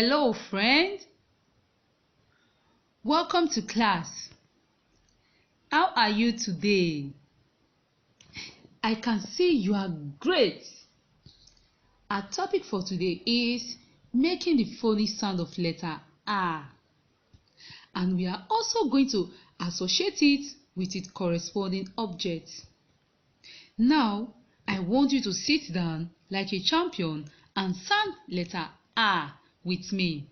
Hello, friend. Welcome to class. How are you today? I can see you are great. Our topic for today is making the phonic sound of letter R. And we are also going to associate it with its corresponding object. Now, I want you to sit down like a champion and sound letter R with me.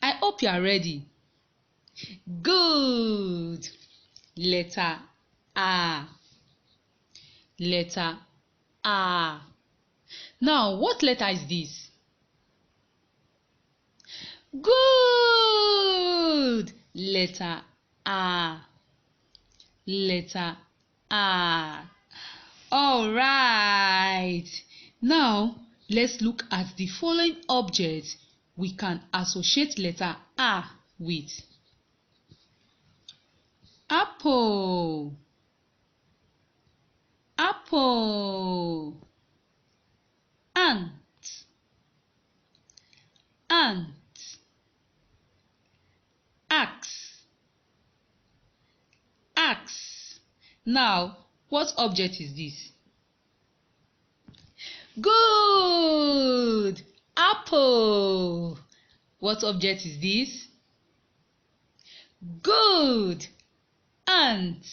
I hope you are ready. Good. Letter R. Letter R. Now, what letter is this? Good. Letter R. Letter R. All right. Now, let's look at the following objects we can associate letter R with. Apple. Apple. Ant. Ant. Axe. Axe. Now, what object is this? Good! Apple. What object is this? Good! Ant.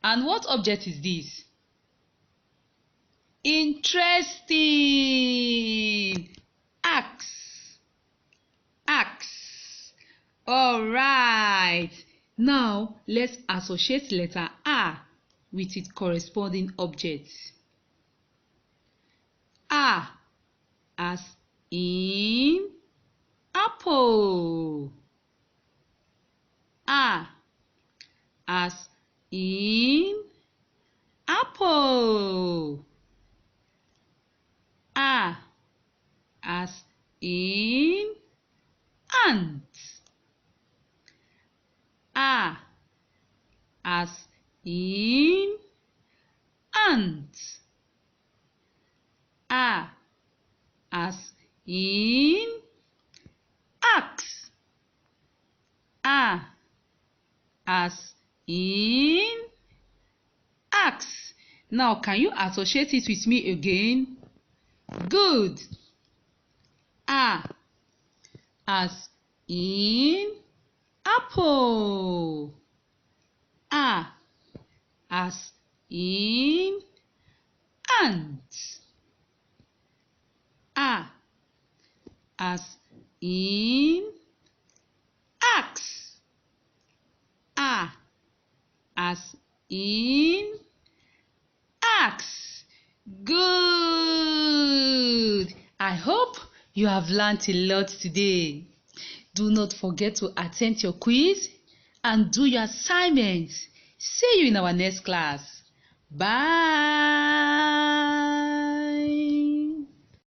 And what object is this? Interesting! Axe. Axe. All right. Now, let's associate letter R with its corresponding objects. R as in apple. R as in apple. R as in ant. R as in ant. R as in axe. R as in axe. Now, can you associate it with me again? Good. R as in apple. R as in ant. R as in axe. R as in axe. Good. I hope you have learned a lot today. Do not forget to attend your quiz and do your assignments. See you in our next class. Bye.